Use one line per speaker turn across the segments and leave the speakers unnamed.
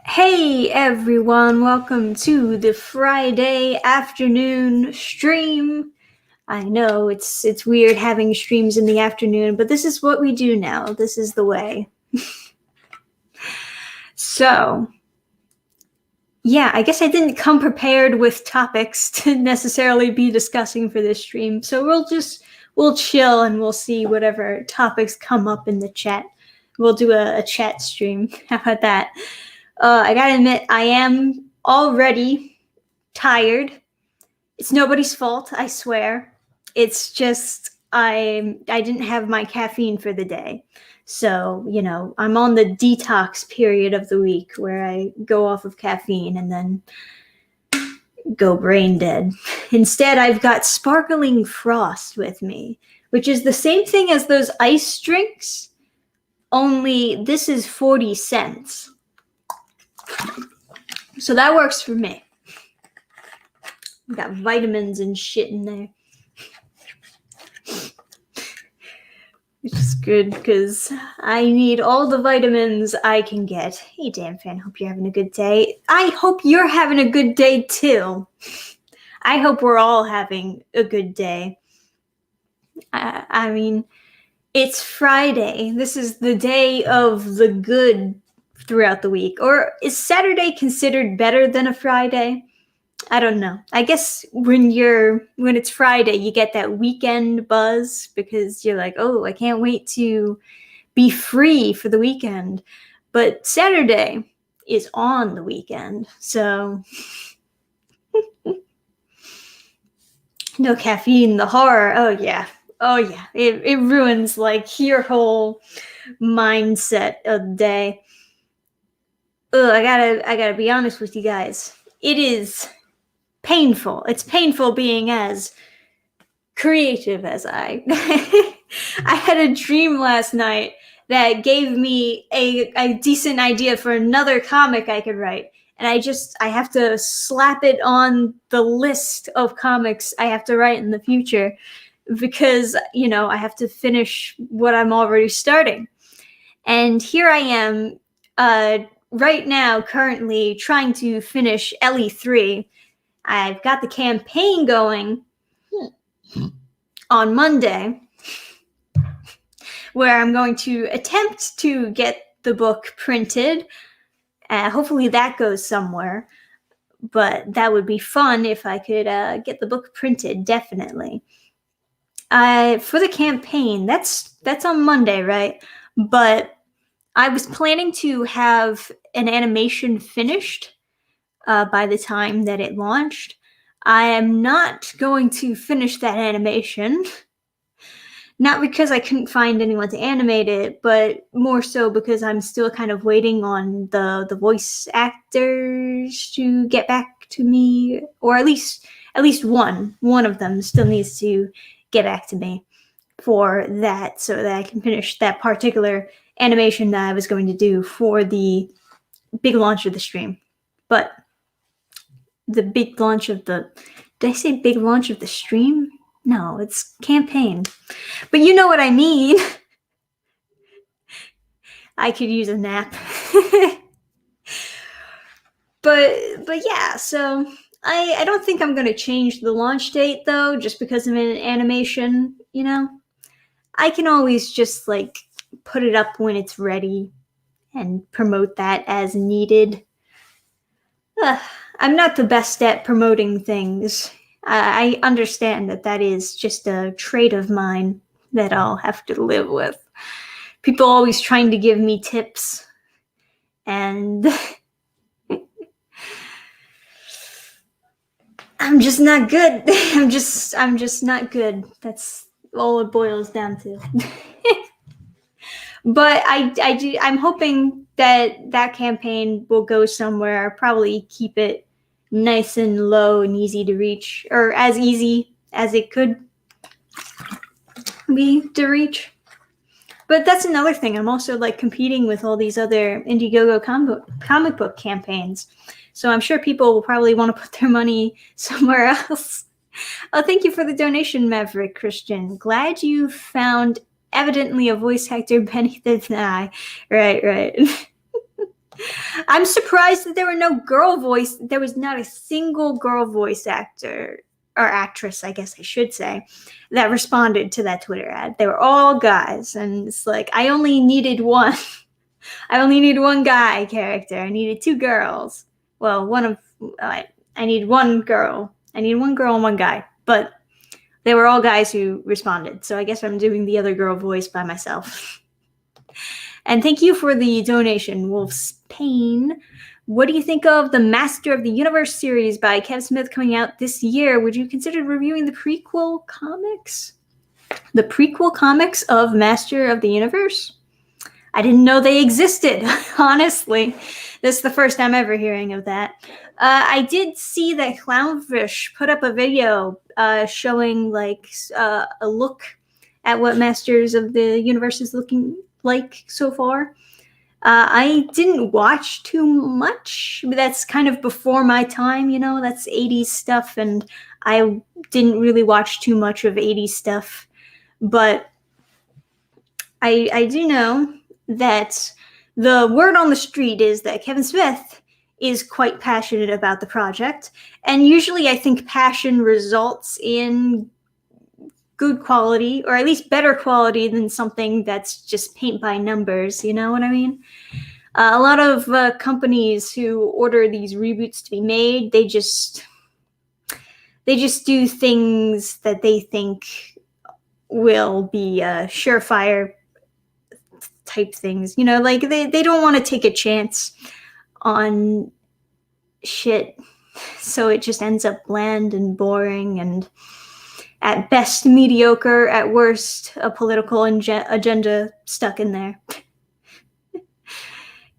Hey everyone, welcome to the Friday afternoon stream. I know it's weird having streams in the afternoon, but this is what we do now. This is the way. So, yeah, I guess I didn't come prepared with topics to necessarily be discussing for this stream. So we'll chill and we'll see whatever topics come up in the chat. We'll do a chat stream. How about that? I gotta admit, I am already tired. It's nobody's fault, I swear. It's just I didn't have my caffeine for the day. So, I'm on the detox period of the week where I go off of caffeine and then go brain dead. Instead, I've got sparkling frost with me, which is the same thing as those ice drinks, only this is 40 cents. So that works for me. Got vitamins and shit in there. Which is good because I need all the vitamins I can get. Hey, Dannphan, hope you're having a good day. I hope you're having a good day too. I hope we're all having a good day. I mean, it's Friday. This is the day of the good throughout the week. Or is Saturday considered better than a Friday? I don't know. I guess when it's Friday, you get that weekend buzz because you're like, oh, I can't wait to be free for the weekend. But Saturday is on the weekend, so no caffeine, the horror. Oh yeah. It ruins like your whole mindset of the day. I gotta be honest with you guys. It is painful. It's painful being as creative as I. I had a dream last night that gave me a decent idea for another comic I could write. And I have to slap it on the list of comics I have to write in the future because, I have to finish what I'm already starting. And here I am right now currently trying to finish LE3. I've got the campaign going on Monday, where I'm going to attempt to get the book printed. Hopefully that goes somewhere, but that would be fun if I could get the book printed, definitely. For the campaign, that's on Monday, right? But I was planning to have an animation finished by the time that it launched. I am not going to finish that animation. Not because I couldn't find anyone to animate it, but more so because I'm still kind of waiting on the voice actors to get back to me, or at least one of them still needs to get back to me for that, so that I can finish that particular animation that I was going to do for the big launch of the stream. But the big launch of the... Did I say big launch of the stream? No, it's campaign. But you know what I mean. I could use a nap. But yeah, so I don't think I'm going to change the launch date, though, just because I'm in an animation, I can always just, put it up when it's ready and promote that as needed. I'm not the best at promoting things. I understand that is just a trait of mine that I'll have to live with. People always trying to give me tips, and I'm just not good. I'm just not good. That's all it boils down to. But I'm hoping that campaign will go somewhere. I'll probably keep it nice and low and easy to reach, or as easy as it could be to reach. But that's another thing. I'm also competing with all these other Indiegogo comic book campaigns. So I'm sure people will probably want to put their money somewhere else. Oh, thank you for the donation, Maverick Christian. Glad you found evidently a voice actor beneath the eye. Right. I'm surprised that there was not a single girl voice actor or actress, I guess I should say, that responded to that Twitter ad. They were all guys, and it's like I only needed one. I only needed one guy character. I needed two girls. Well, I need one girl. I need one girl and one guy, but they were all guys who responded. So I guess I'm doing the other girl voice by myself. And thank you for the donation, Wolf's Pain. What do you think of the Master of the Universe series by Kevin Smith coming out this year? Would you consider reviewing the prequel comics? The prequel comics of Master of the Universe? I didn't know they existed, honestly. This is the first time ever hearing of that. I did see that Clownfish put up a video showing like a look at what Masters of the Universe is looking like so far. I didn't watch too much. That's kind of before my time, you know, that's 80s stuff, and I didn't really watch too much of 80s stuff. But I do know that the word on the street is that Kevin Smith is quite passionate about the project, and usually I think passion results in good quality, or at least better quality than something that's just paint by numbers, you know what I mean? A lot of companies who order these reboots to be made, they just do things that they think will be surefire type things, you know, like they don't want to take a chance on shit, so it just ends up bland and boring and at best mediocre, at worst a political agenda stuck in there.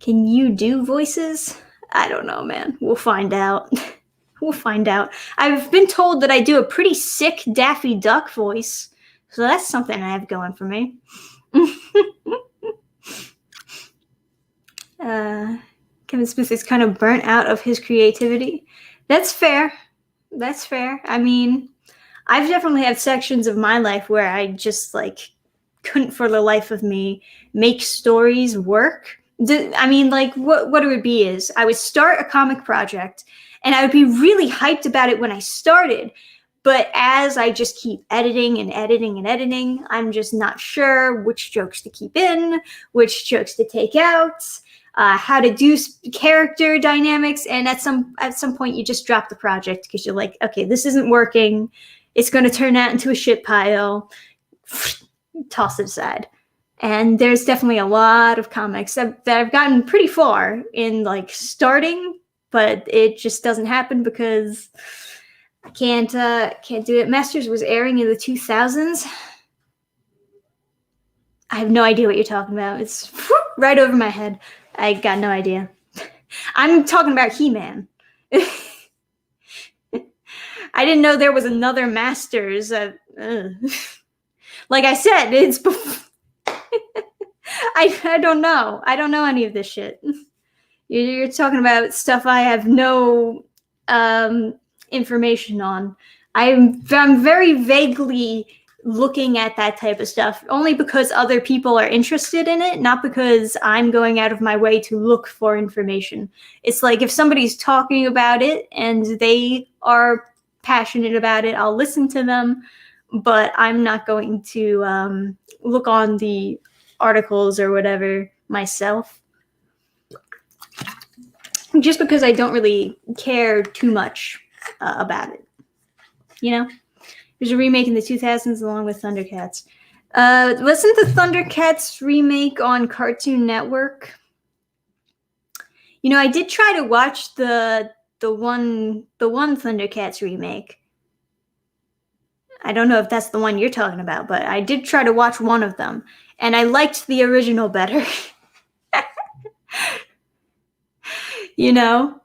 Can you do voices? I don't know, man. We'll find out. We'll find out. I've been told that I do a pretty sick Daffy Duck voice, so that's something I have going for me. Kevin Smith is kind of burnt out of his creativity. That's fair. That's fair. I mean, I've definitely had sections of my life where I just like couldn't for the life of me make stories work. I mean, like what it would be is I would start a comic project and I would be really hyped about it when I started. But as I just keep editing and editing and editing, I'm just not sure which jokes to keep in, which jokes to take out, how to do character dynamics. And at some point, you just drop the project because you're like, okay, this isn't working. It's going to turn out into a shit pile. Toss it aside. And there's definitely a lot of comics that I've gotten pretty far in like starting, but it just doesn't happen because I can't do it. Masters was airing in the 2000s. I have no idea what you're talking about. It's right over my head. I got no idea. I'm talking about He-Man. I didn't know there was another Masters. Like I said, it's before. I don't know. I don't know any of this shit. You're talking about stuff I have no information on. I'm very vaguely looking at that type of stuff only because other people are interested in it, not because I'm going out of my way to look for information. It's like if somebody's talking about it and they are passionate about it, I'll listen to them, but I'm not going to look on the articles or whatever myself, just because I don't really care too much about it. You know, there's a remake in the 2000s along with Thundercats. Wasn't the Thundercats remake on Cartoon Network? You know, I did try to watch the one Thundercats remake. I don't know if that's the one you're talking about, but I did try to watch one of them, and I liked the original better. You know?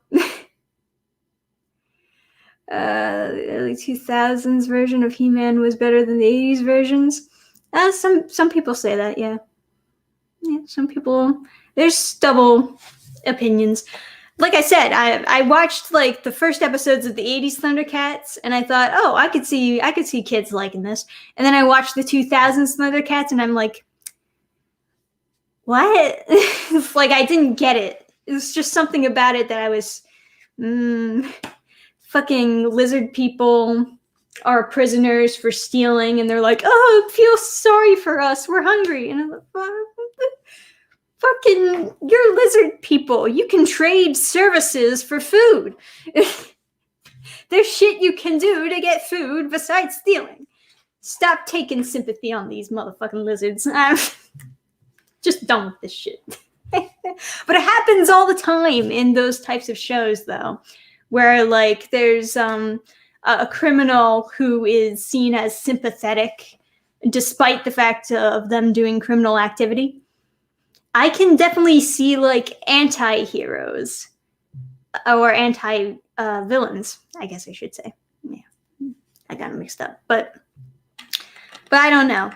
The early 2000s version of He-Man was better than the 80s versions. Some people say that, yeah. Yeah, some people, there's double opinions. Like I said, I watched like the first episodes of the 80s Thundercats and I thought, oh, I could see kids liking this. And then I watched the 2000s Thundercats and I'm like, what? Like I didn't get it. It was just something about it that I was, fucking lizard people are prisoners for stealing, and they're like, oh, feel sorry for us, we're hungry. And I'm like, fucking, you're lizard people. You can trade services for food. There's shit you can do to get food besides stealing. Stop taking sympathy on these motherfucking lizards. I'm just done with this shit. But it happens all the time in those types of shows, though, where like there's a criminal who is seen as sympathetic despite the fact of them doing criminal activity. I can definitely see like anti-heroes or anti-villains, I guess I should say. Yeah, I got them mixed up, but I don't know.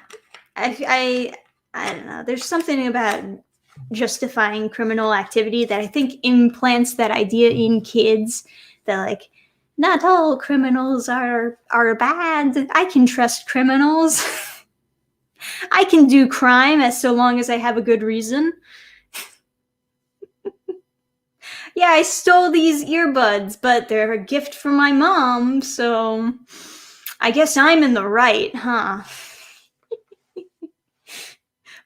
I don't know. There's something about justifying criminal activity that I think implants that idea in kids that like, not all criminals are bad. I can trust criminals. I can do crime as so long as I have a good reason. Yeah, I stole these earbuds, but they're a gift from my mom, so I guess I'm in the right, huh?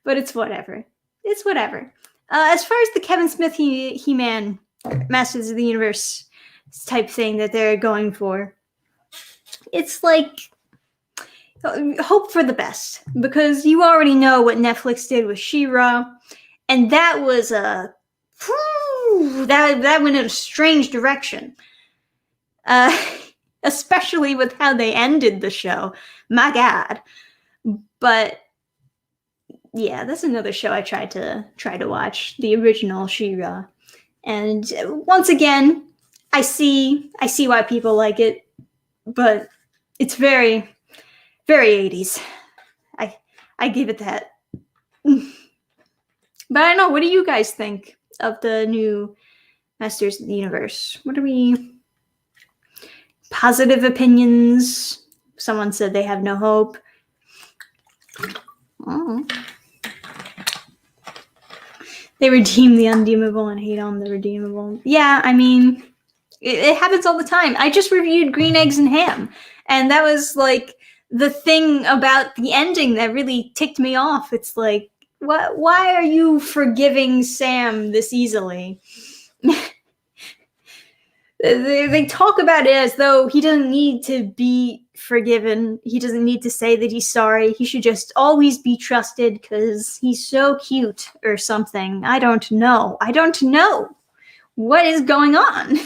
But it's whatever. It's whatever. As far as the Kevin Smith He-Man Masters of the Universe type thing that they're going for, it's like, hope for the best, because you already know what Netflix did with She-Ra, and that was that went in a strange direction. Especially with how they ended the show. My God. But yeah, that's another show I try to watch, the original She-Ra. And once again, I see why people like it, but it's very, very 80s. I give it that. But I don't know, what do you guys think of the new Masters of the Universe? What are we... Positive opinions? Someone said they have no hope. Oh. They redeem the undeemable and hate on the redeemable. Yeah, I mean, it happens all the time. I just reviewed Green Eggs and Ham, and that was like the thing about the ending that really ticked me off. It's like, why are you forgiving Sam this easily? They talk about it as though he doesn't need to be forgiven. He doesn't need to say that he's sorry. He should just always be trusted because he's so cute or something. I don't know. What is going on?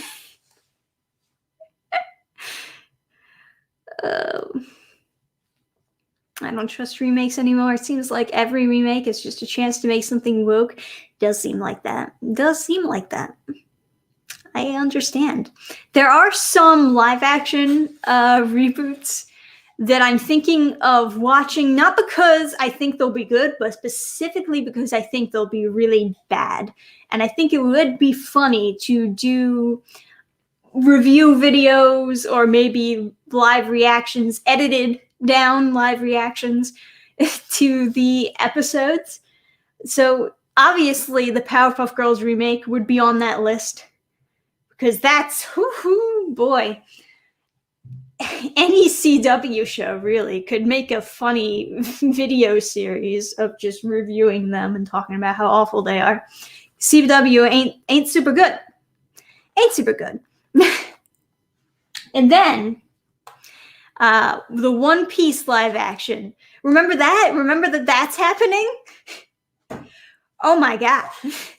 I don't trust remakes anymore. It seems like every remake is just a chance to make something woke. Does seem like that. I understand. There are some live-action reboots that I'm thinking of watching, not because I think they'll be good, but specifically because I think they'll be really bad. And I think it would be funny to do review videos or maybe live reactions, edited down live reactions to the episodes. So obviously the Powerpuff Girls remake would be on that list. Because that's, boy, any CW show really could make a funny video series of just reviewing them and talking about how awful they are. CW ain't super good. And then the One Piece live action. Remember that? Remember that that's happening? Oh my God.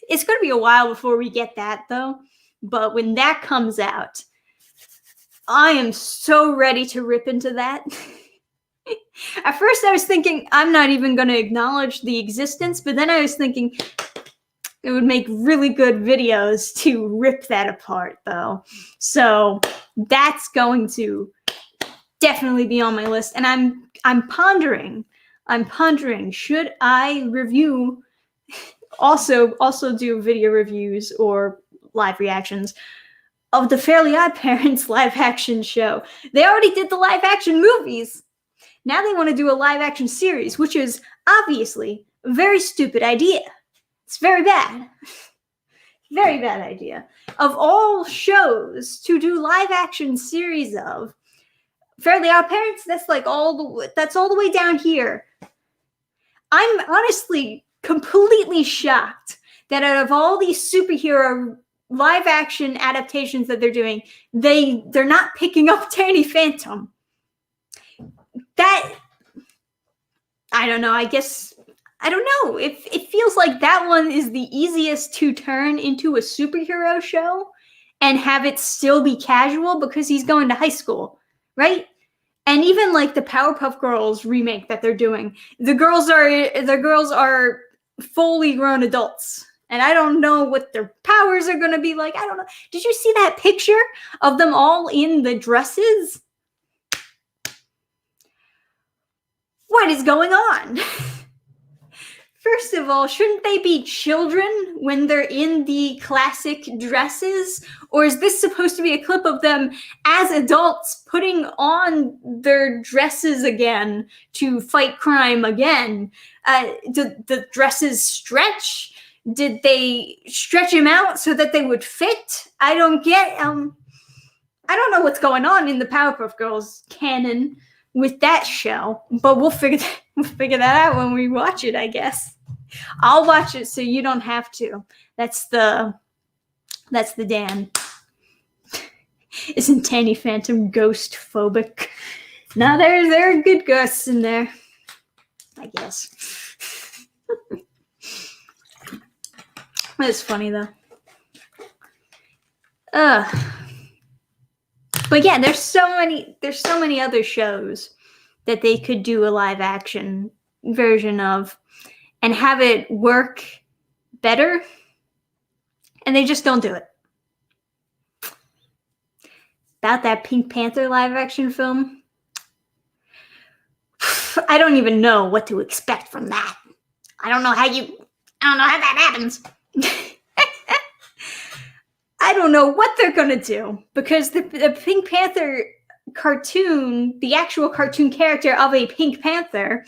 It's going to be a while before we get that, though. But when that comes out, I am so ready to rip into that. At first I was thinking I'm not even going to acknowledge the existence, but then I was thinking it would make really good videos to rip that apart, though. So that's going to definitely be on my list. And I'm pondering, should I review, also do video reviews or live reactions of the Fairly Odd Parents live action show. They already did the live action movies. Now they want to do a live action series, which is obviously a very stupid idea. It's very bad. Very bad idea. Of all shows to do live action series of, Fairly Odd Parents, that's like that's all the way down here. I'm honestly completely shocked that out of all these superhero live action adaptations that they're doing, they're not picking up Danny Phantom. That, I don't know, I guess, I don't know. It feels like that one is the easiest to turn into a superhero show and have it still be casual because he's going to high school, right? And even like the Powerpuff Girls remake that they're doing, the girls are fully grown adults. And I don't know what their powers are going to be like. I don't know. Did you see that picture of them all in the dresses? What is going on? First of all, shouldn't they be children when they're in the classic dresses? Or is this supposed to be a clip of them as adults putting on their dresses again to fight crime again? Did the dresses stretch? Did they stretch them out so that they would fit? I don't know what's going on in the Powerpuff Girls canon with that show, but we'll figure that out when we watch it, I guess. I'll watch it so you don't have to. That's the Dan. Isn't Danny Phantom ghost phobic? No, there are good ghosts in there, I guess. That's funny though. But yeah, there's so many other shows that they could do a live action version of and have it work better, and they just don't do it. About that Pink Panther live action film, I don't even know what to expect from that. I don't know how that happens. I don't know what they're gonna do, because the Pink Panther cartoon, the actual cartoon character of a Pink Panther,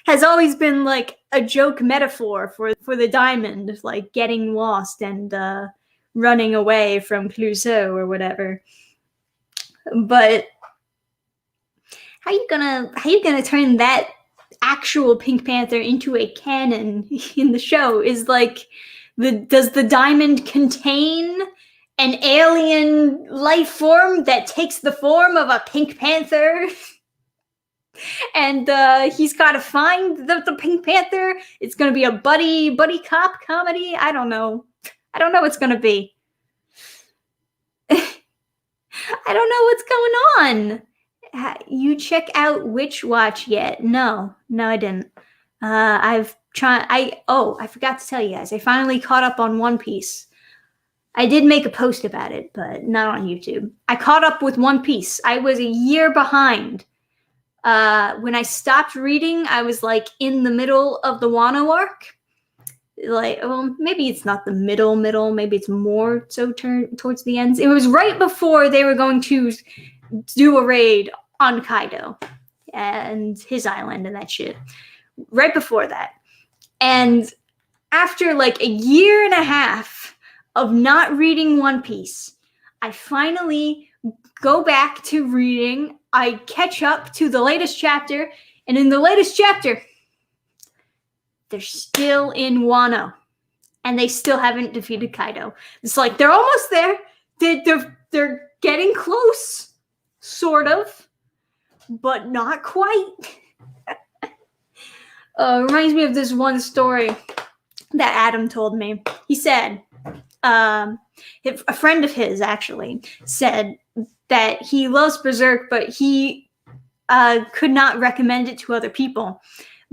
has always been like a joke metaphor for the diamond, like getting lost and running away from Clouseau or whatever. But how you gonna turn that actual Pink Panther into a canon in the show? Is like, does the diamond contain an alien life form that takes the form of a Pink Panther? And he's got to find the Pink Panther. It's going to be a buddy cop comedy. I don't know what it's going to be. I don't know what's going on. You check out Witch Watch yet? No, I didn't. I forgot to tell you guys. I finally caught up on One Piece. I did make a post about it, but not on YouTube. I caught up with One Piece. I was a year behind. When I stopped reading, I was like in the middle of the Wano arc. Like, well, maybe it's not the middle, maybe it's more so towards the ends. It was right before they were going to do a raid on Kaido and his island and that shit. Right before that. And after like a year and a half of not reading One Piece, I finally go back to reading. I catch up to the latest chapter, and in the latest chapter, they're still in Wano, and they still haven't defeated Kaido. It's like they're almost there. They're getting close, sort of, but not quite. Reminds me of this one story that Adam told me. He said, a friend of his actually said that he loves Berserk, but he could not recommend it to other people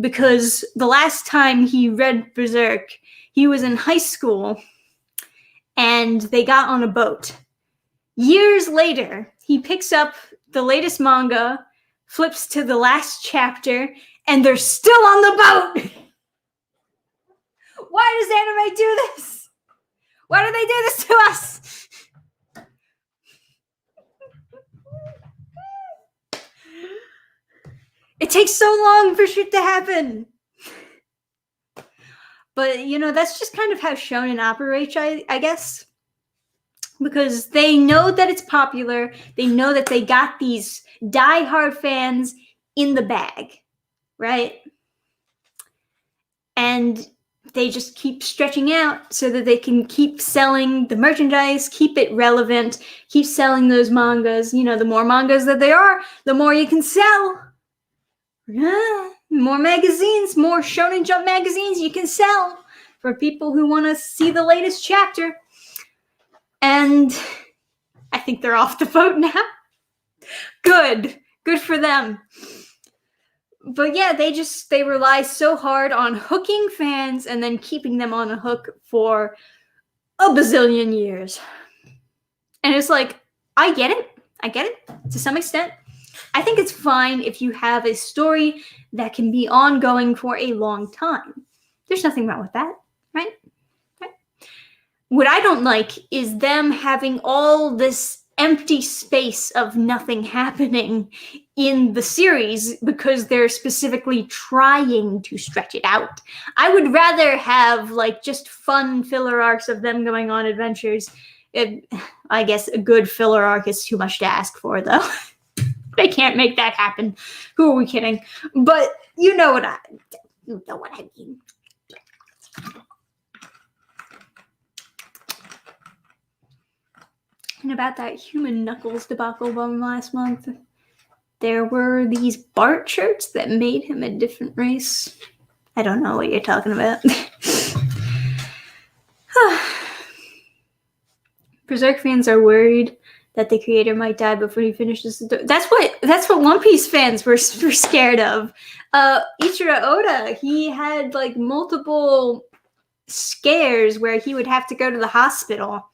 because the last time he read Berserk, he was in high school and they got on a boat. Years later, he picks up the latest manga, flips to the last chapter, and they're still on the boat. Why does anime do this? Why do they do this to us? It takes so long for shit to happen. But, that's just kind of how shonen operates, I guess. Because they know that it's popular. They know that they got these diehard fans in the bag, right? And they just keep stretching out so that they can keep selling the merchandise, keep it relevant, keep selling those mangas. The more mangas that there are, the more you can sell. More magazines, more Shonen Jump magazines you can sell for people who want to see the latest chapter. And I think they're off the boat now. Good for them. But yeah, they rely so hard on hooking fans and then keeping them on a hook for a bazillion years. And it's like, I get it to some extent. I think it's fine if you have a story that can be ongoing for a long time. There's nothing wrong with that, right? What I don't like is them having all this empty space of nothing happening in the series because they're specifically trying to stretch it out. I would rather have just fun filler arcs of them going on adventures. I guess a good filler arc is too much to ask for, though. They can't make that happen. Who are we kidding? But you know what I mean. And about that human Knuckles debacle from last month, there were these Bart shirts that made him a different race. I don't know what you're talking about. Berserk fans are worried that the creator might die before he finishes the That's what One Piece fans were scared of. Ichiro Oda, he had multiple scares where he would have to go to the hospital.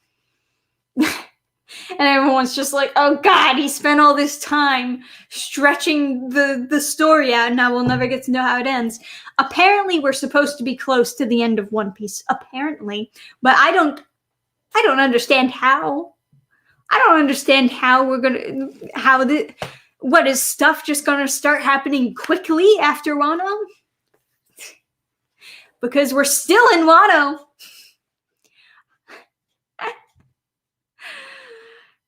And everyone's just like, oh God, he spent all this time stretching the story out, and now we'll never get to know how it ends. Apparently, we're supposed to be close to the end of One Piece. Apparently. But I don't understand how. I don't understand how what is stuff just gonna start happening quickly after Wano? Because we're still in Wano.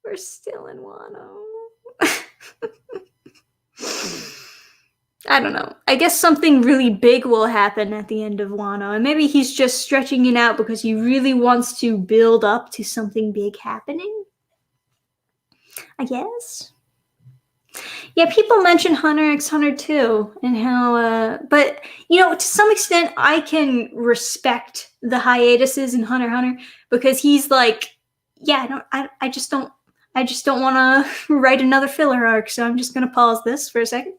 We're still in Wano. I don't know. I guess something really big will happen at the end of Wano. And maybe he's just stretching it out because he really wants to build up to something big happening. I guess. Yeah, people mention Hunter x Hunter too, and how, but to some extent, I can respect the hiatuses in Hunter x Hunter because he's like, yeah, I just don't want to write another filler arc, so I'm just gonna pause this for a second.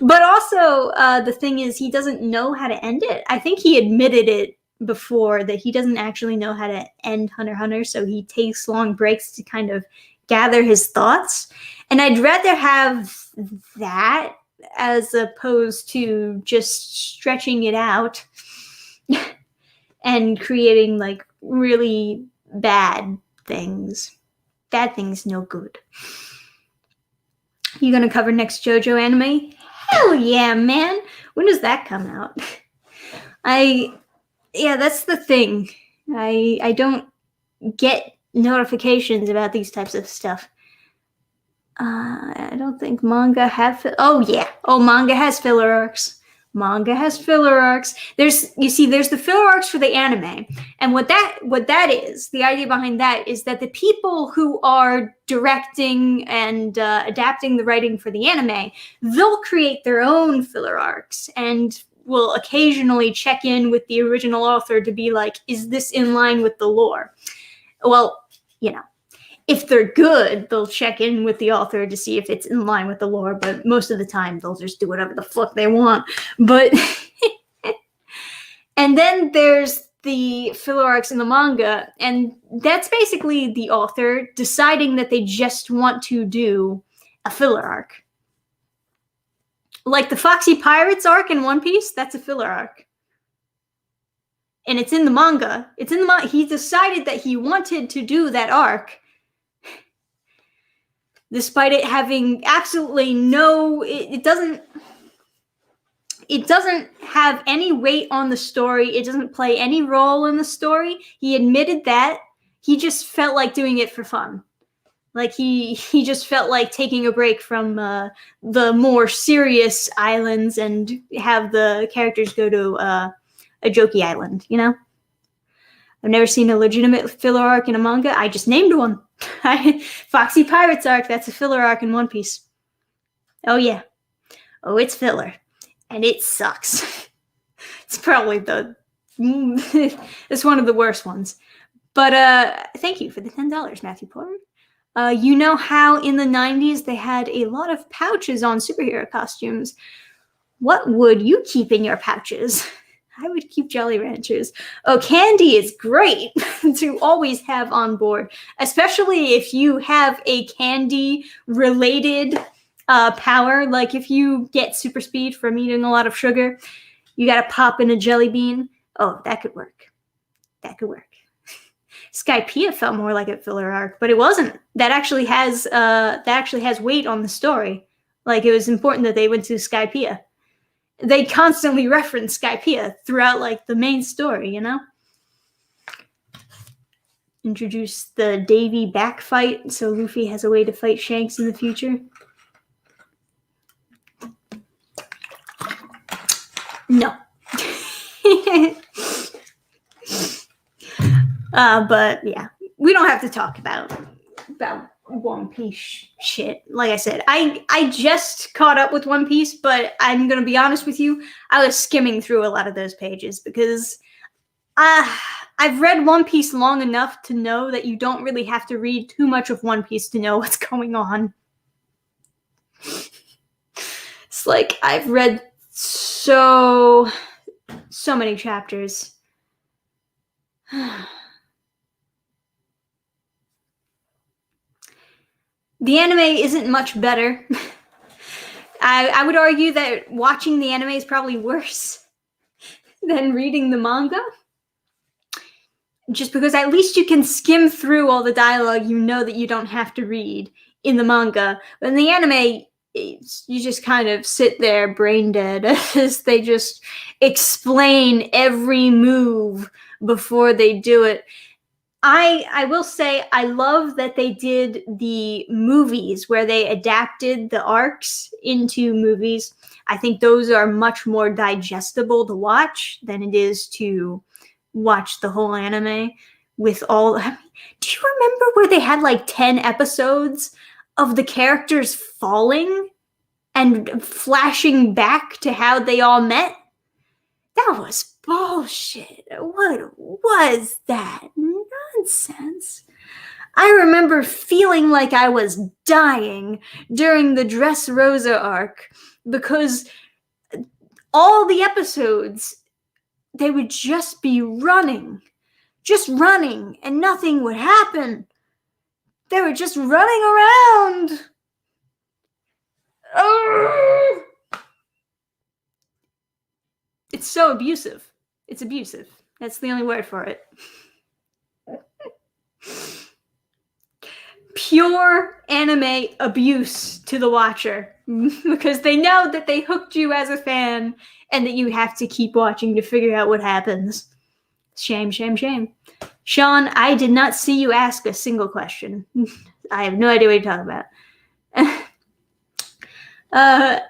But also, the thing is, he doesn't know how to end it. I think he admitted it before that he doesn't actually know how to end Hunter x Hunter, so he takes long breaks to kind of gather his thoughts. And I'd rather have that as opposed to just stretching it out and creating really bad things. Bad things no good. You gonna cover next JoJo anime? Hell yeah, man! When does that come out? Yeah, that's the thing. I don't get notifications about these types of stuff. I don't think manga have. Manga has filler arcs. There's the filler arcs for the anime, and what that is, the idea behind that is that the people who are directing and adapting the writing for the anime, they'll create their own filler arcs and will occasionally check in with the original author to be like, is this in line with the lore? Well, if they're good, they'll check in with the author to see if it's in line with the lore, but most of the time they'll just do whatever the fuck they want. But and then there's the filler arcs in the manga, and that's basically the author deciding that they just want to do a filler arc. Like the Foxy Pirates arc in One Piece, that's a filler arc. And it's in the manga. He decided that he wanted to do that arc, despite it having absolutely no, it doesn't, It doesn't have any weight on the story. It doesn't play any role in the story. He admitted that. He just felt like doing it for fun. Like he just felt like taking a break from the more serious islands and have the characters go to a jokey island, you know? I've never seen a legitimate filler arc in a manga. I just named one. Foxy Pirates arc, that's a filler arc in One Piece. Oh yeah. Oh, it's filler. And it sucks. It's probably it's one of the worst ones. But thank you for the $10, Matthew Porter. You know how in the 90s they had a lot of pouches on superhero costumes. What would you keep in your pouches? I would keep Jolly Ranchers. Oh, candy is great to always have on board, especially if you have a candy-related power. Like if you get super speed from eating a lot of sugar, you got to pop in a jelly bean. Oh, that could work. That could work. Skypiea felt more like a filler arc, but it wasn't. That actually has weight on the story. Like it was important that they went to Skypiea. They constantly reference Skypiea throughout like the main story, you know? Introduce the Davy back fight so Luffy has a way to fight Shanks in the future. No. But yeah, we don't have to talk about One Piece shit. Like I said, I just caught up with One Piece, but I'm gonna be honest with you, I was skimming through a lot of those pages because I've read One Piece long enough to know that you don't really have to read too much of One Piece to know what's going on. It's like I've read so many chapters. The anime isn't much better. I would argue that watching the anime is probably worse than reading the manga. Just because at least you can skim through all the dialogue you know that you don't have to read in the manga. But in the anime, you just kind of sit there brain dead as they just explain every move before they do it. I will say I love that they did the movies where they adapted the arcs into movies. I think those are much more digestible to watch than it is to watch the whole anime with all. I mean, do you remember where they had like 10 episodes of the characters falling and flashing back to how they all met? That was bullshit. What was that nonsense? I remember feeling like I was dying during the Dressrosa arc because all the episodes, they would just be running, and nothing would happen. They were just running around. Oh! It's so abusive. It's abusive. That's the only word for it. Pure anime abuse to the watcher. Because they know that they hooked you as a fan and that you have to keep watching to figure out what happens. Shame, shame, shame. Sean, I did not see you ask a single question. I have no idea what you're talking about.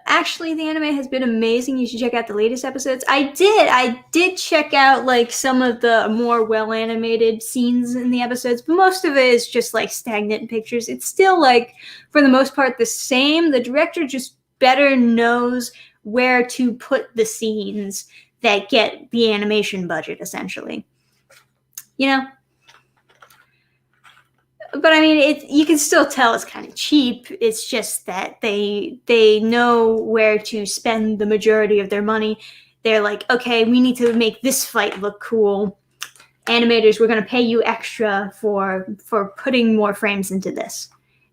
Actually, the anime has been amazing. You should check out the latest episodes. I did check out like some of the more well-animated scenes in the episodes, but most of it is just like stagnant pictures. It's still like, for the most part, the same. The director just better knows where to put the scenes that get the animation budget, essentially. You know? But I mean, you can still tell it's kind of cheap. It's just that they know where to spend the majority of their money. They're like, okay, we need to make this fight look cool. Animators, we're going to pay you extra for putting more frames into this.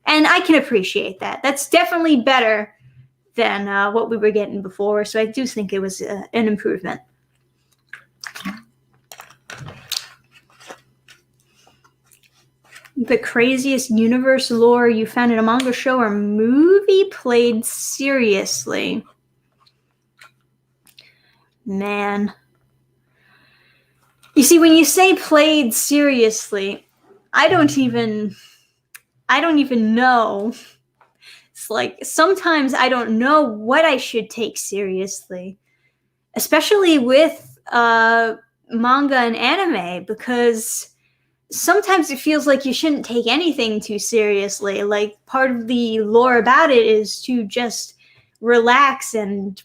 And I can appreciate that. That's definitely better than what we were getting before. So I do think it was an improvement. The craziest universe lore you found in a manga, show, or movie played seriously. Man. You see, when you say played seriously, I don't even know. It's like sometimes I don't know what I should take seriously, especially with manga and anime, because sometimes it feels like you shouldn't take anything too seriously. Like, part of the lore about it is to just relax and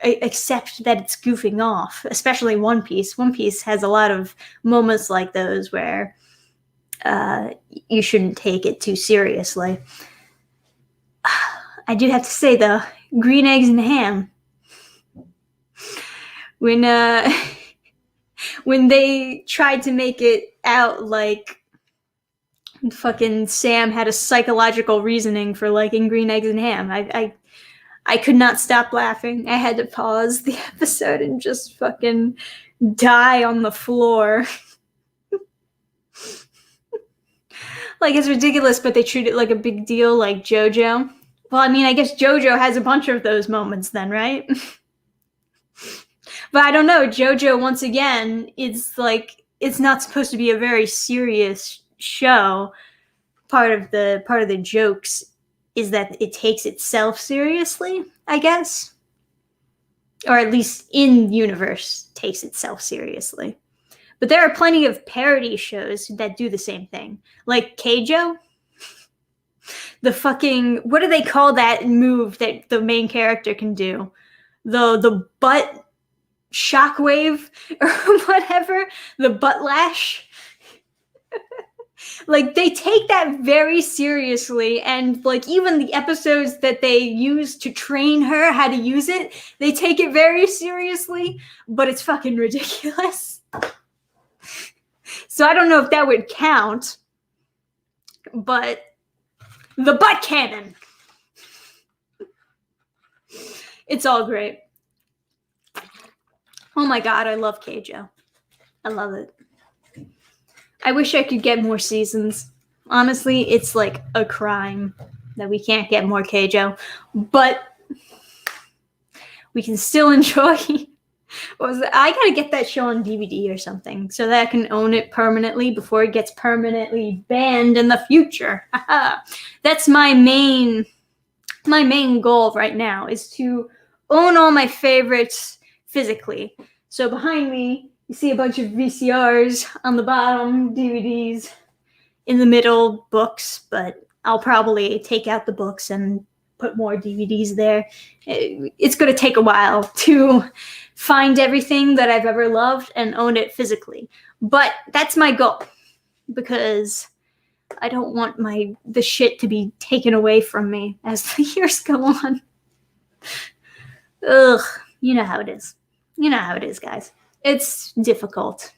accept that it's goofing off, especially One Piece. One Piece has a lot of moments like those where you shouldn't take it too seriously. I do have to say, though, green eggs and ham. When when they tried to make it out like fucking Sam had a psychological reasoning for liking green eggs and ham, I could not stop laughing. I had to pause the episode and just fucking die on the floor. Like, it's ridiculous, but they treat it like a big deal, like JoJo. Well, I mean, I guess JoJo has a bunch of those moments then, right? But I don't know. JoJo, once again, it's like, it's not supposed to be a very serious show. Part of the jokes is that it takes itself seriously, I guess. Or at least in universe takes itself seriously. But there are plenty of parody shows that do the same thing. Like Keijo. The fucking, what do they call that move that the main character can do? The butt shockwave or whatever, the butt lash. Like, they take that very seriously, and like even the episodes that they use to train her how to use it, they take it very seriously, but it's fucking ridiculous. So I don't know if that would count, but the butt cannon. It's all great. Oh my god, I love Keijo. I love it. I wish I could get more seasons. Honestly, it's like a crime that we can't get more Keijo. But we can still enjoy. What was it? I gotta get that show on DVD or something so that I can own it permanently before it gets permanently banned in the future. That's my main goal right now, is to own all my favorites physically. So behind me, you see a bunch of VCRs, on the bottom, DVDs, in the middle, books, but I'll probably take out the books and put more DVDs there. It's going to take a while to find everything that I've ever loved and own it physically. But that's my goal, because I don't want the shit to be taken away from me as the years go on. Ugh, you know how it is. You know how it is, guys. It's difficult.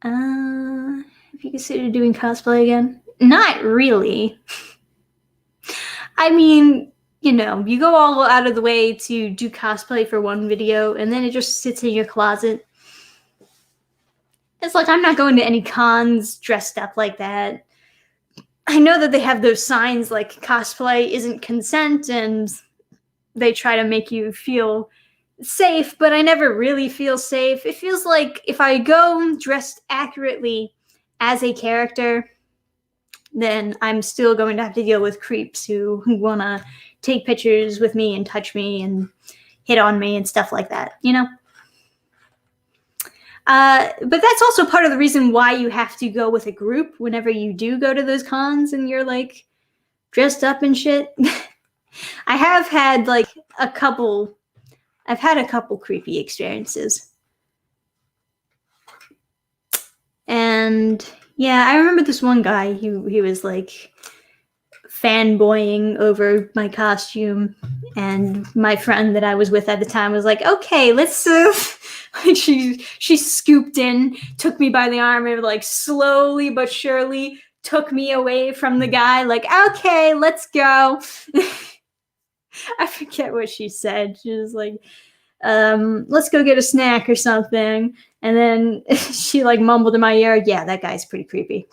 Have you considered doing cosplay again? Not really. I mean, you know, you go all out of the way to do cosplay for one video, and then it just sits in your closet. It's like, I'm not going to any cons dressed up like that. I know that they have those signs like cosplay isn't consent, and they try to make you feel safe, but I never really feel safe. It feels like if I go dressed accurately as a character, then I'm still going to have to deal with creeps who want to take pictures with me and touch me and hit on me and stuff like that, you know? But that's also part of the reason why you have to go with a group whenever you do go to those cons and you're like dressed up and shit. I have had like a couple creepy experiences. And yeah, I remember this one guy he was like fanboying over my costume, and my friend that I was with at the time was like, okay, let's like she scooped in, took me by the arm, and like slowly but surely took me away from the guy, like, okay, let's go. I forget what she said. She was like, let's go get a snack or something. And then she like mumbled in my ear, yeah, that guy's pretty creepy.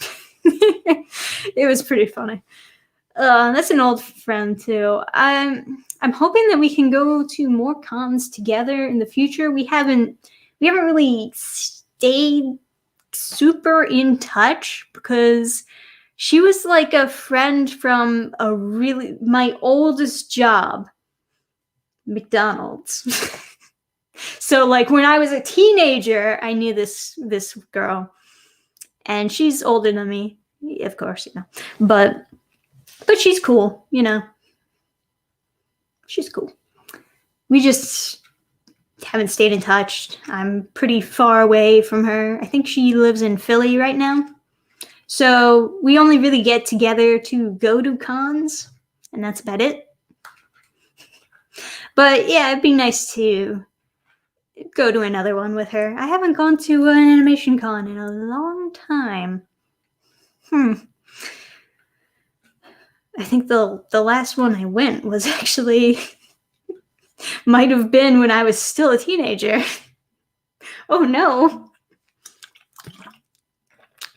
It was pretty funny. That's an old friend too. I I'm hoping that we can go to more cons together in the future. We haven't really stayed super in touch because she was like a friend from my oldest job, McDonald's. So like when I was a teenager, I knew this girl, and she's older than me, of course, but she's cool, she's cool. We just haven't stayed in touch. I'm pretty far away from her. I think she lives in Philly right now. So we only really get together to go to cons, and that's about it. But yeah, it'd be nice to go to another one with her. I haven't gone to an animation con in a long time. I think the last one I went was actually might have been when I was still a teenager. Oh no.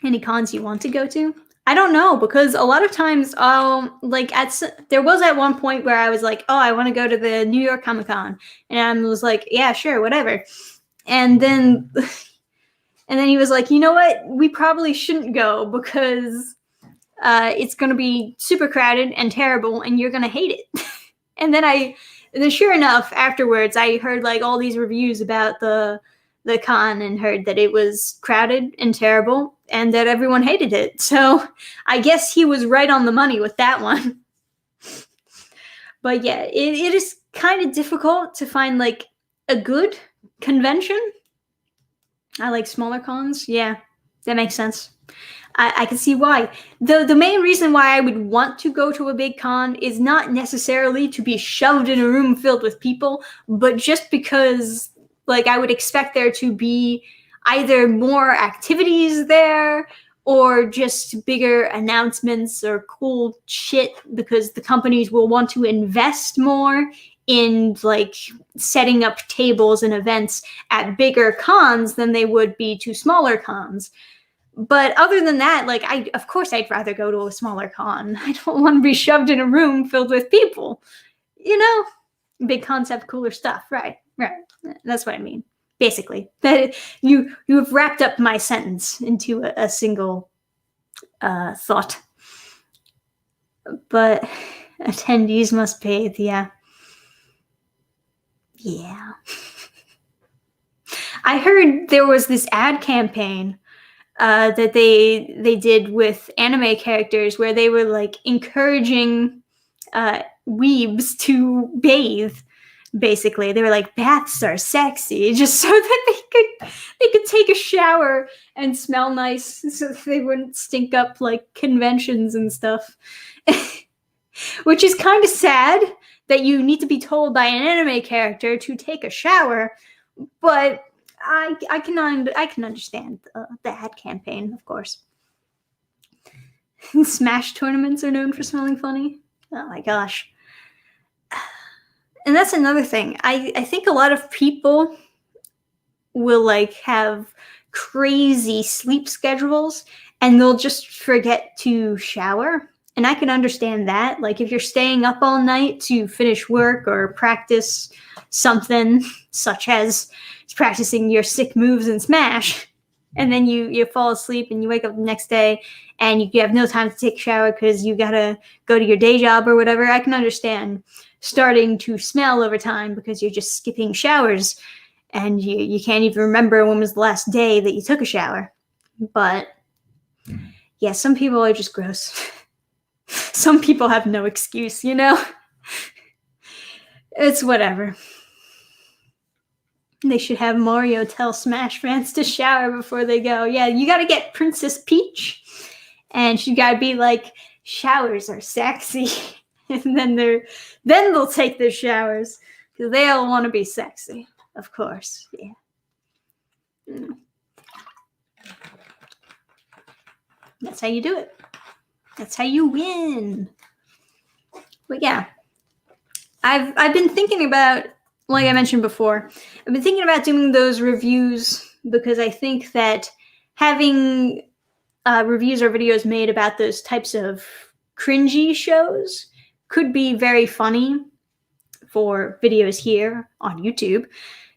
Any cons you want to go to? I don't know, because a lot of times there was at one point where I was like, oh, I want to go to the New York Comic Con, and I was like, yeah, sure, whatever. And then he was like, you know what? We probably shouldn't go because it's going to be super crowded and terrible, and you're going to hate it. And then sure enough, afterwards, I heard like all these reviews about the con and heard that it was crowded and terrible and that everyone hated it. So I guess he was right on the money with that one. But yeah, it is kind of difficult to find like a good convention. I like smaller cons. Yeah, that makes sense. I can see why. The main reason why I would want to go to a big con is not necessarily to be shoved in a room filled with people, but just because like I would expect there to be either more activities there or just bigger announcements or cool shit, because the companies will want to invest more in like setting up tables and events at bigger cons than they would be to smaller cons. But other than that, like of course I'd rather go to a smaller con. I don't want to be shoved in a room filled with people. Big cons have cooler stuff, right? That's what I mean. Basically, that you have wrapped up my sentence into a single thought. But attendees must bathe. Yeah. I heard there was this ad campaign that they did with anime characters where they were like encouraging weebs to bathe. Basically, they were like, baths are sexy, just so that they could take a shower and smell nice, so that they wouldn't stink up like conventions and stuff. Which is kind of sad that you need to be told by an anime character to take a shower, but I can understand the ad campaign, of course. Smash tournaments are known for smelling funny. Oh my gosh. And that's another thing. I think a lot of people will like have crazy sleep schedules and they'll just forget to shower. And I can understand that. Like if you're staying up all night to finish work or practice something, such as practicing your sick moves in Smash, and then you fall asleep and you wake up the next day and you have no time to take a shower because you gotta go to your day job or whatever, I can understand starting to smell over time because you're just skipping showers and you can't even remember when was the last day that you took a shower. But yeah, some people are just gross. Some people have no excuse, It's whatever. They should have Mario tell Smash fans to shower before they go. Yeah, you gotta get Princess Peach, and she gotta be like, showers are sexy. And then they'll take their showers because they all want to be sexy, of course. Yeah. That's how you do it. That's how you win. But yeah, I've been thinking about, like I mentioned before, I've been thinking about doing those reviews because I think that having reviews or videos made about those types of cringy shows could be very funny for videos here on YouTube.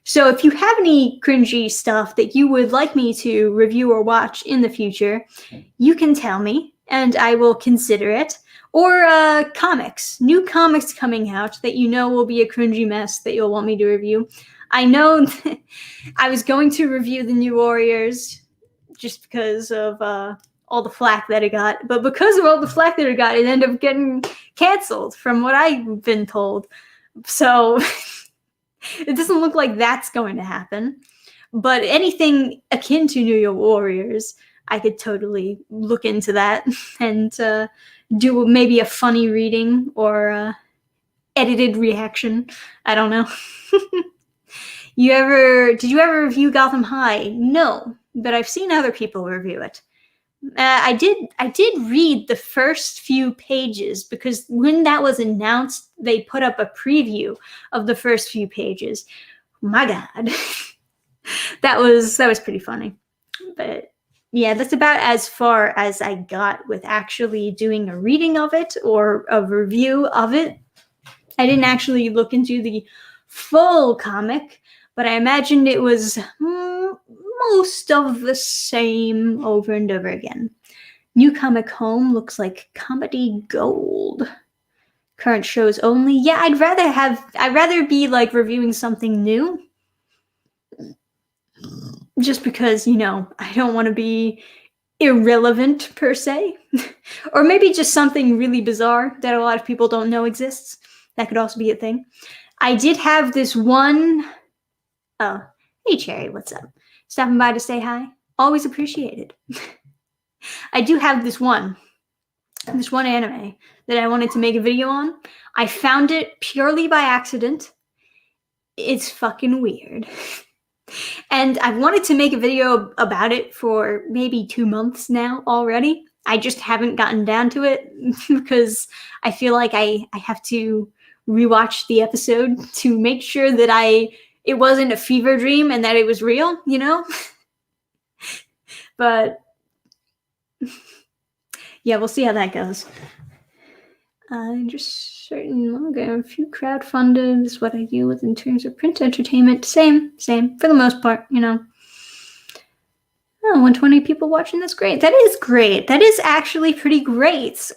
So if you have any cringy stuff that you would like me to review or watch in the future, you can tell me and I will consider it. Or comics, new comics coming out that you know will be a cringy mess that you'll want me to review. I know I was going to review the New Warriors just because of all the flack that it got. But because of all the flack that it got, it ended up getting canceled from what I've been told. So it doesn't look like that's going to happen. But anything akin to New Warriors, I could totally look into that and do maybe a funny reading or edited reaction. I don't know. Did you ever review Gotham High? No, but I've seen other people review it. I did read the first few pages because when that was announced, they put up a preview of the first few pages. My God, that was pretty funny. But yeah, that's about as far as I got with actually doing a reading of it or a review of it. I didn't actually look into the full comic, but I imagined it was most of the same over and over again. New comic home looks like comedy gold. Current shows only. Yeah, I'd rather be like reviewing something new. Just because, I don't want to be irrelevant per se. Or maybe just something really bizarre that a lot of people don't know exists. That could also be a thing. I did have this one. Oh, hey Cherry, what's up? Stopping by to say hi. Always appreciated. I do have this one anime that I wanted to make a video on. I found it purely by accident. It's fucking weird. And I've wanted to make a video about it for maybe 2 months now already. I just haven't gotten down to it because I feel like I have to rewatch the episode to make sure that it wasn't a fever dream and that it was real, But yeah, we'll see how that goes. Just certain manga, a few crowdfunded is what I deal with in terms of print entertainment. Same, for the most part, Oh, 120 people watching, that's great. That is great. That is actually pretty great.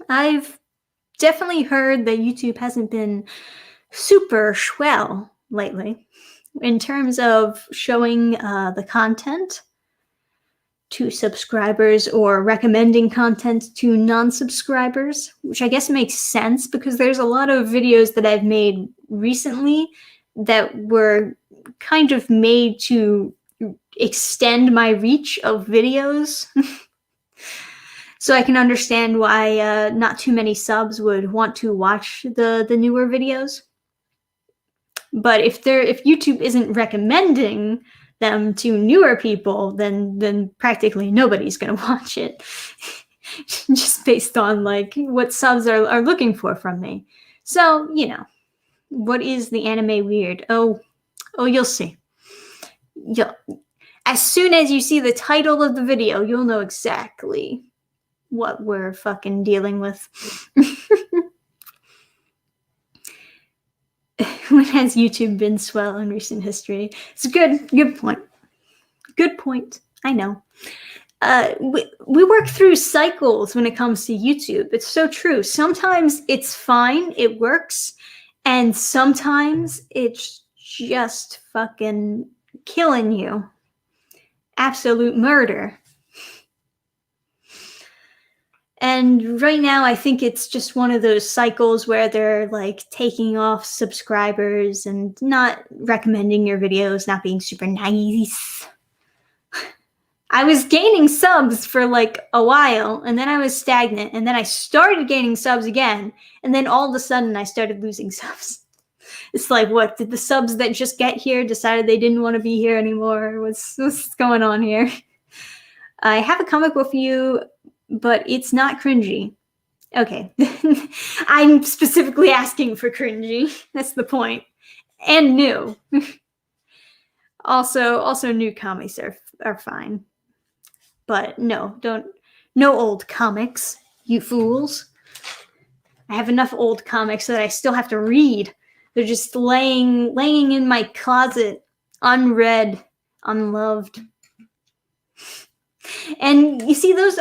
I've definitely heard that YouTube hasn't been super swell lately in terms of showing the content to subscribers or recommending content to non-subscribers, which I guess makes sense because there's a lot of videos that I've made recently that were kind of made to extend my reach of videos. So I can understand why not too many subs would want to watch the newer videos. But if YouTube isn't recommending them to newer people, then practically nobody's gonna watch it. Just based on like what subs are looking for from me. So, what is the anime weird? Oh, you'll see. As soon as you see the title of the video, you'll know exactly what we're fucking dealing with. When has YouTube been swell in recent history? It's a good point. Good point. I know. We work through cycles when it comes to YouTube. It's so true. Sometimes it's fine, it works, and sometimes it's just fucking killing you. Absolute murder. And right now, I think it's just one of those cycles where they're like taking off subscribers and not recommending your videos, not being super nice. I was gaining subs for like a while, and then I was stagnant, and then I started gaining subs again, and then all of a sudden I started losing subs. It's like, what, did the subs that just get here decided they didn't want to be here anymore? What's going on here? I have a comic book for you, but it's not cringy. Okay. I'm specifically asking for cringy. That's the point. And new. Also new comics are fine. But no old comics, you fools. I have enough old comics that I still have to read. They're just laying in my closet, unread, unloved. And you see, those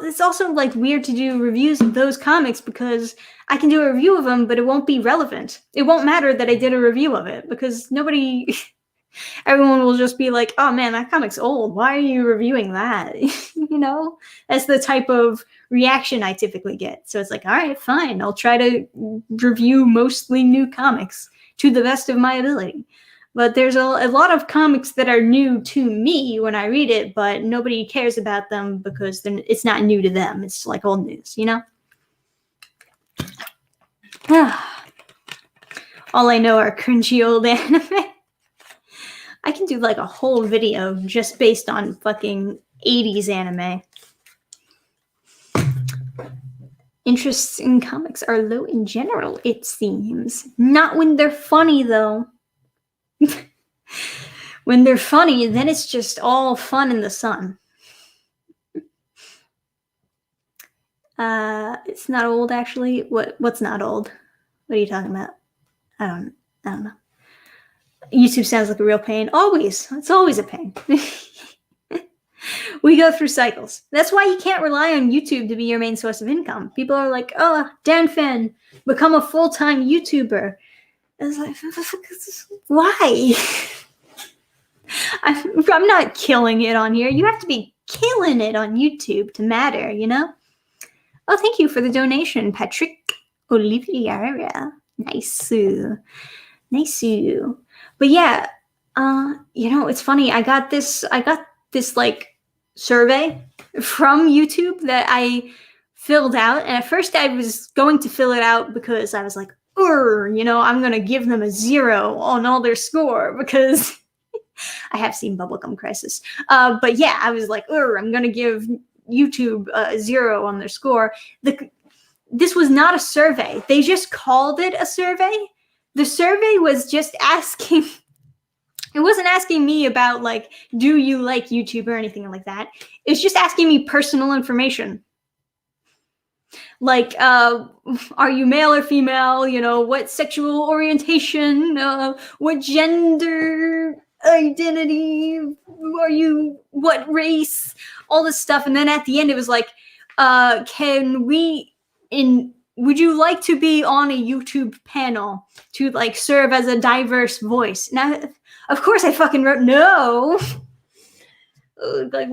it's also like weird to do reviews of those comics because I can do a review of them, but it won't be relevant. It won't matter that I did a review of it because everyone will just be like, oh man, that comic's old. Why are you reviewing that? You know, that's the type of reaction I typically get. So it's like, all right, fine. I'll try to review mostly new comics to the best of my ability. But there's a lot of comics that are new to me when I read it, but nobody cares about them because it's not new to them. It's like old news, you know? All I know are cringy old anime. I can do like a whole video just based on fucking 80s anime. Interests in comics are low in general, it seems. Not when they're funny, though. When they're funny, then it's just all fun in the sun. It's not old, actually. What's not old? What are you talking about? I don't know. YouTube sounds like a real pain. Always. It's always a pain. We go through cycles. That's why you can't rely on YouTube to be your main source of income. People are like, oh, Dannphan, become a full-time YouTuber. It's like, why? I'm not killing it on here. You have to be killing it on YouTube to matter, you know? Oh, thank you for the donation, Patrick Oliviera. Nice. Nice. But yeah, you know, it's funny. I got this like survey from YouTube that I filled out. And at first I was going to fill it out because I was like, you know, I'm going to give them a 0 on all their score because I have seen Bubblegum Crisis. But yeah, I was like, I'm going to give YouTube a 0 on their score. This was not a survey. They just called it a survey. The survey was just asking, it wasn't asking me about like, do you like YouTube or anything like that. It's just asking me personal information. Like, are you male or female? You know, what sexual orientation? What gender identity are you? What race? All this stuff. And then at the end, it was like, would you like to be on a YouTube panel to like serve as a diverse voice? Now, of course, I fucking wrote no. Like,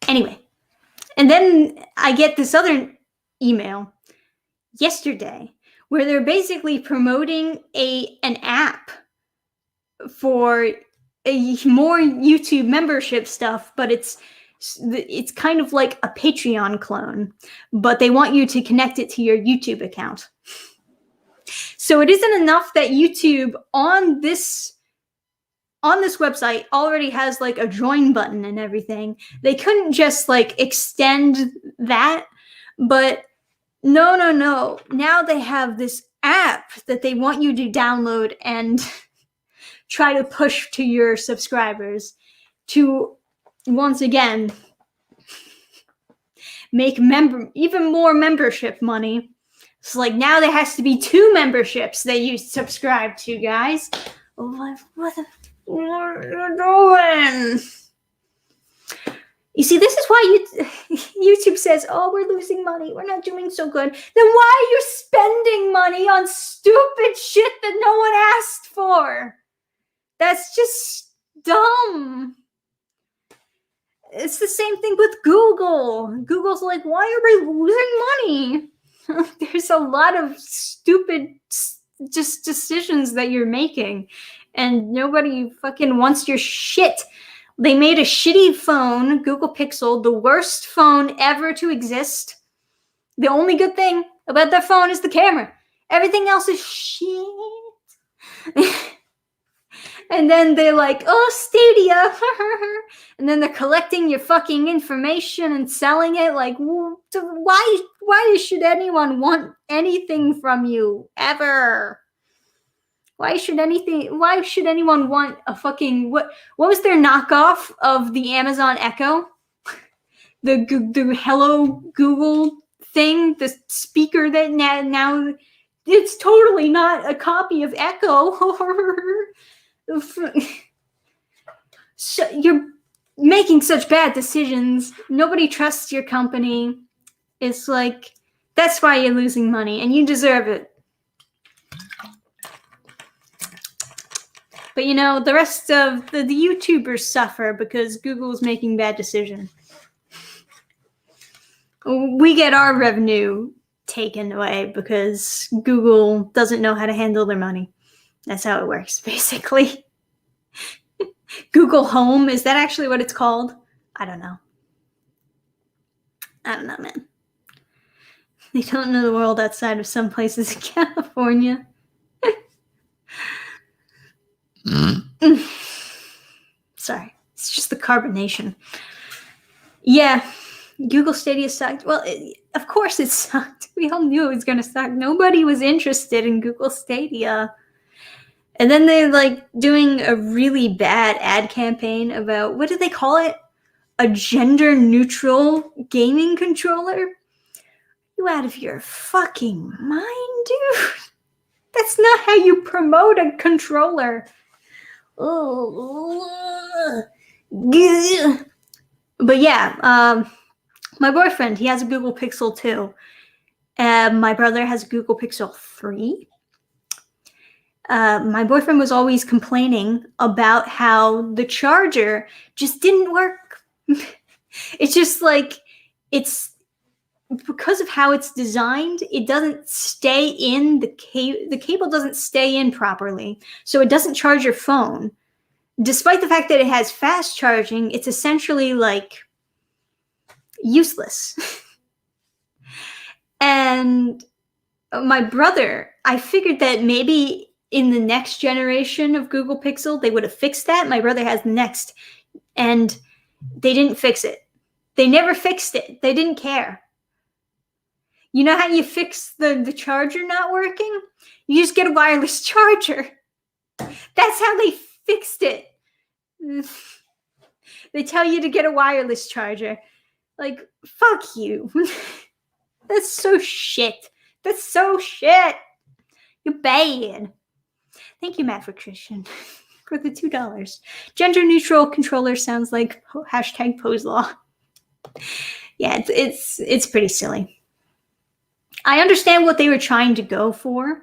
anyway, and then I get this other email yesterday where they're basically promoting an app for more YouTube membership stuff, but it's kind of like a Patreon clone, but they want you to connect it to your YouTube account. So it isn't enough that YouTube on this website already has like a join button and everything. They couldn't just like extend that, but no. Now they have this app that they want you to download and try to push to your subscribers to, once again, make even more membership money. So like now there has to be 2 memberships that you subscribe to, guys. What are you doing? You see, this is why YouTube says, oh, we're losing money. We're not doing so good. Then why are you spending money on stupid shit that no one asked for? That's just dumb. It's the same thing with Google. Google's like, why are we losing money? There's a lot of stupid just decisions that you're making, and nobody fucking wants your shit. They made a shitty phone, Google Pixel, the worst phone ever to exist. The only good thing about that phone is the camera. Everything else is shit. And then they're like, oh, Stadia. And then they're collecting your fucking information and selling it. Like, why should anyone want anything from you ever? Why should anyone want a fucking what was their knockoff of the Amazon Echo? The Hello Google thing, the speaker that now it's totally not a copy of Echo. So you're making such bad decisions. Nobody trusts your company. It's like, that's why you're losing money, and you deserve it. But the rest of the YouTubers suffer because Google's making bad decisions. We get our revenue taken away because Google doesn't know how to handle their money. That's how it works, basically. Google Home, is that actually what it's called? I don't know, man. They don't know the world outside of some places in California. Sorry, it's just the carbonation. Yeah, Google Stadia sucked. Well, of course it sucked. We all knew it was going to suck. Nobody was interested in Google Stadia. And then they're doing a really bad ad campaign about, what do they call it? A gender-neutral gaming controller? You out of your fucking mind, dude? That's not how you promote a controller. Oh, but yeah, my boyfriend, he has a Google Pixel 2. My brother has a Google Pixel 3. My boyfriend was always complaining about how the charger just didn't work. It's just it's because of how it's designed, it doesn't stay in the cable doesn't stay in properly, so it doesn't charge your phone. Despite the fact that it has fast charging, it's essentially useless. And my brother, I figured that maybe in the next generation of Google Pixel, they would have fixed that. My brother has the next, and they didn't fix it. They never fixed it. They didn't care. You know how you fix the charger not working? You just get a wireless charger. That's how they fixed it. They tell you to get a wireless charger. Fuck you. That's so shit. That's so shit. You're bad. Thank you, Matt, for Christian, for the $2. Gender-neutral controller sounds like hashtag pose law. Yeah, it's pretty silly. I understand what they were trying to go for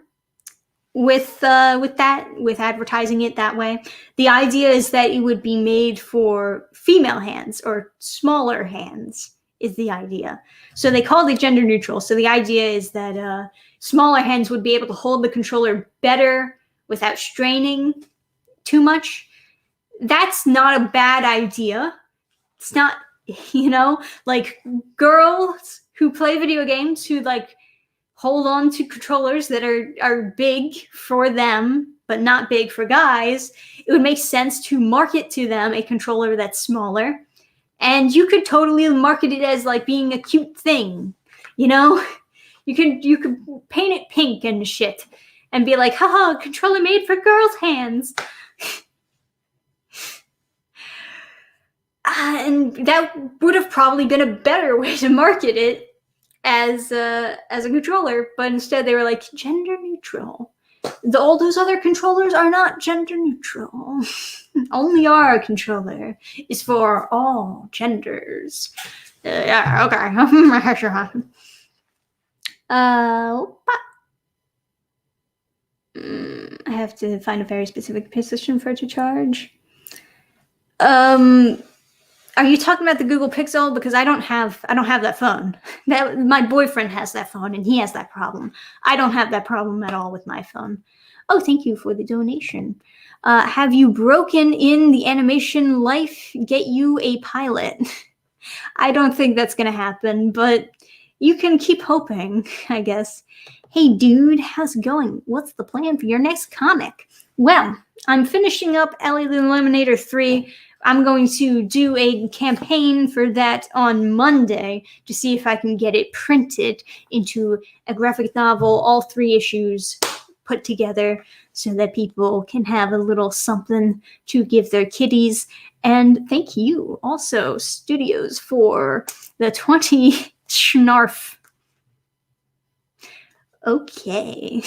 with advertising it that way. The idea is that it would be made for female hands or smaller hands is the idea. So they called it gender neutral. So the idea is that smaller hands would be able to hold the controller better without straining too much. That's not a bad idea. It's not, girls who play video games who hold on to controllers that are big for them, but not big for guys. It would make sense to market to them a controller that's smaller. And you could totally market it as being a cute thing. You could paint it pink and shit and be like, haha, controller made for girls' hands. And that would have probably been a better way to market it as a controller, but instead they were gender neutral. All those other controllers are not gender neutral. Only our controller is for all genders. Yeah, okay. I have to find a very specific position for it to charge. Are you talking about the Google Pixel? Because I don't have that phone. My boyfriend has that phone, and he has that problem. I don't have that problem at all with my phone. Oh, thank you for the donation. Have you broken in the animation life? Get you a pilot. I don't think that's going to happen, but you can keep hoping, I guess. Hey, dude, how's it going? What's the plan for your next comic? Well, I'm finishing up Ellie the Eliminator 3. I'm going to do a campaign for that on Monday to see if I can get it printed into a graphic novel, all 3 issues, put together so that people can have a little something to give their kitties. And thank you also, Studios, for the 20 schnarf. Okay.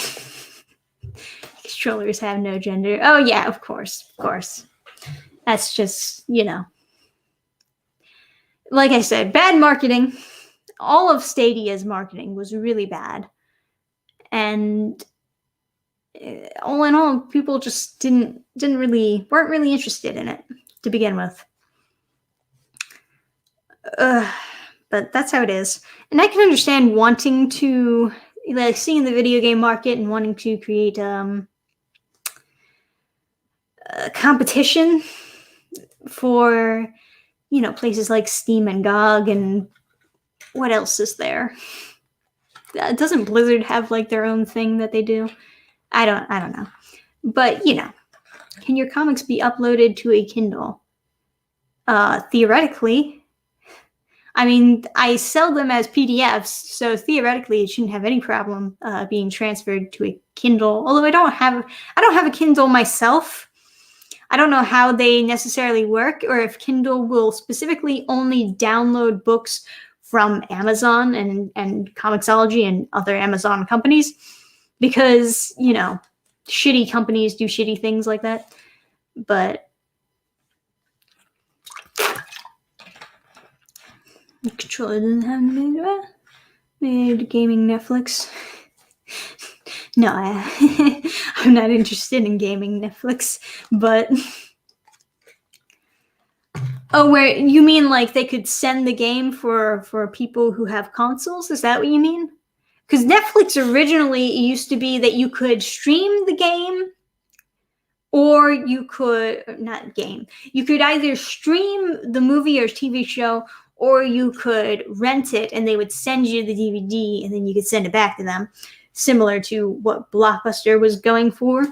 Controllers have no gender. Oh yeah, of course. That's just, like I said, bad marketing. All of Stadia's marketing was really bad. And all in all, people just weren't really interested in it to begin with. But that's how it is. And I can understand wanting to, like, seeing the video game market and wanting to create a competition for, places like Steam and GOG, and what else is there? Doesn't Blizzard have like their own thing that they do? I don't know. But, can your comics be uploaded to a Kindle? Theoretically. I mean, I sell them as PDFs, so theoretically it shouldn't have any problem being transferred to a Kindle. Although I don't have a Kindle myself. I don't know how they necessarily work, or if Kindle will specifically only download books from Amazon and Comixology and other Amazon companies, because, shitty companies do shitty things like that. But the controller doesn't have made gaming Netflix. No, I'm not interested in gaming Netflix, but where you mean like they could send the game for people who have consoles? Is that what you mean? Because Netflix originally used to be that you could stream the game, or you could you could either stream the movie or TV show, or you could rent it and they would send you the DVD and then you could send it back to them, similar to what Blockbuster was going for.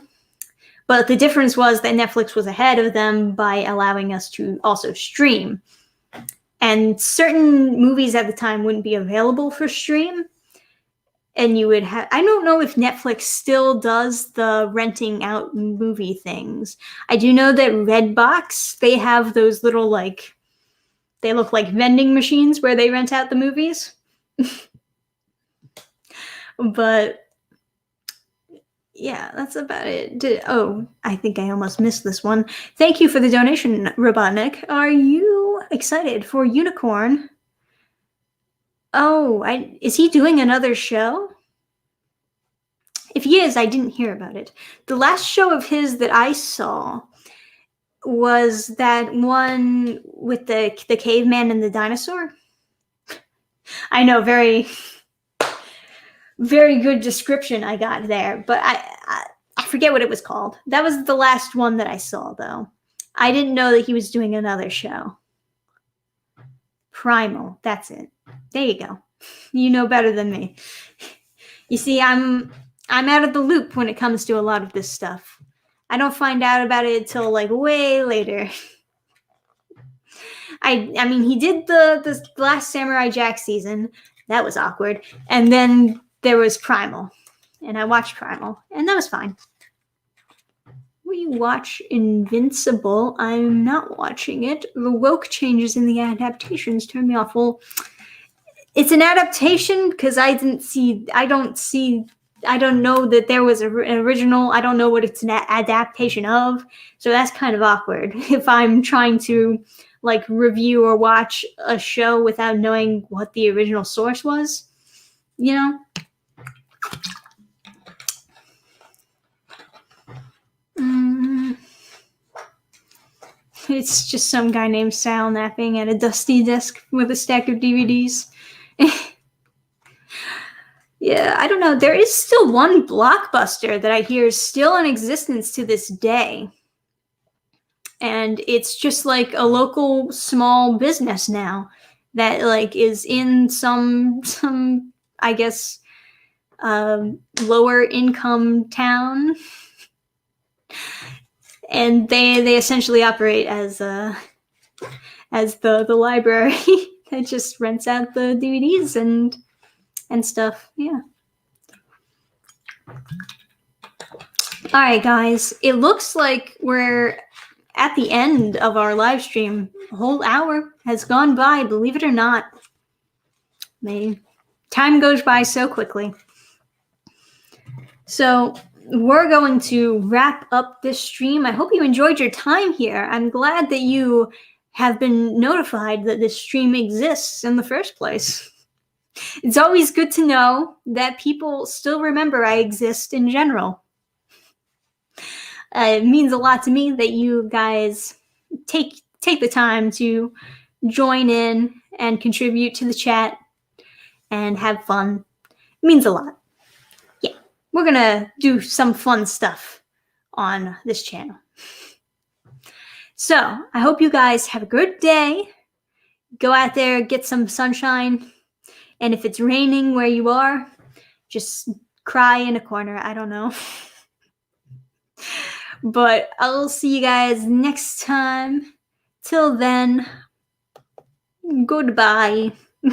But the difference was that Netflix was ahead of them by allowing us to also stream. And certain movies at the time wouldn't be available for stream. And you would have, I don't know if Netflix still does the renting out movie things. I do know that Redbox, they have those little, like, they look like vending machines where they rent out the movies. But yeah, that's about it. I think I almost missed this one. Thank you for the donation, Robotnik. Are you excited for Unicorn? Oh, is he doing another show? If he is, I didn't hear about it. The last show of his that I saw was that one with the caveman and the dinosaur. I know, very, very good description I got there, but I forget what it was called. That was the last one that I saw, though. I didn't know that he was doing another show. Primal, that's it. There you go. You know better than me. You see, I'm out of the loop when it comes to a lot of this stuff. I don't find out about it until like way later. I mean, he did the last Samurai Jack season. That was awkward. And then there was Primal. And I watched Primal. And that was fine. Will you watch Invincible? I'm not watching it. The woke changes in the adaptations turned me off. Well, it's an adaptation because I don't know that there was an original. I don't know what it's an adaptation of. So that's kind of awkward if I'm trying to like review or watch a show without knowing what the original source was, It's just some guy named Sal napping at a dusty desk with a stack of DVDs. Yeah, I don't know. There is still one Blockbuster that I hear is still in existence to this day. And it's just like a local small business now that like is in some I guess lower income town. And they essentially operate as the library that just rents out the DVDs and stuff. Yeah. All right, guys. It looks like we're at the end of our live stream. A whole hour has gone by, believe it or not. Time goes by so quickly. So we're going to wrap up this stream. I hope you enjoyed your time here. I'm glad that you have been notified that this stream exists in the first place. It's always good to know that people still remember I exist in general. It means a lot to me that you guys take the time to join in and contribute to the chat and have fun. It means a lot. Yeah, we're gonna do some fun stuff on this channel. So I hope you guys have a good day. Go out there, get some sunshine, and if it's raining where you are, just cry in a corner. I don't know. But I'll see you guys next time. Till then, goodbye.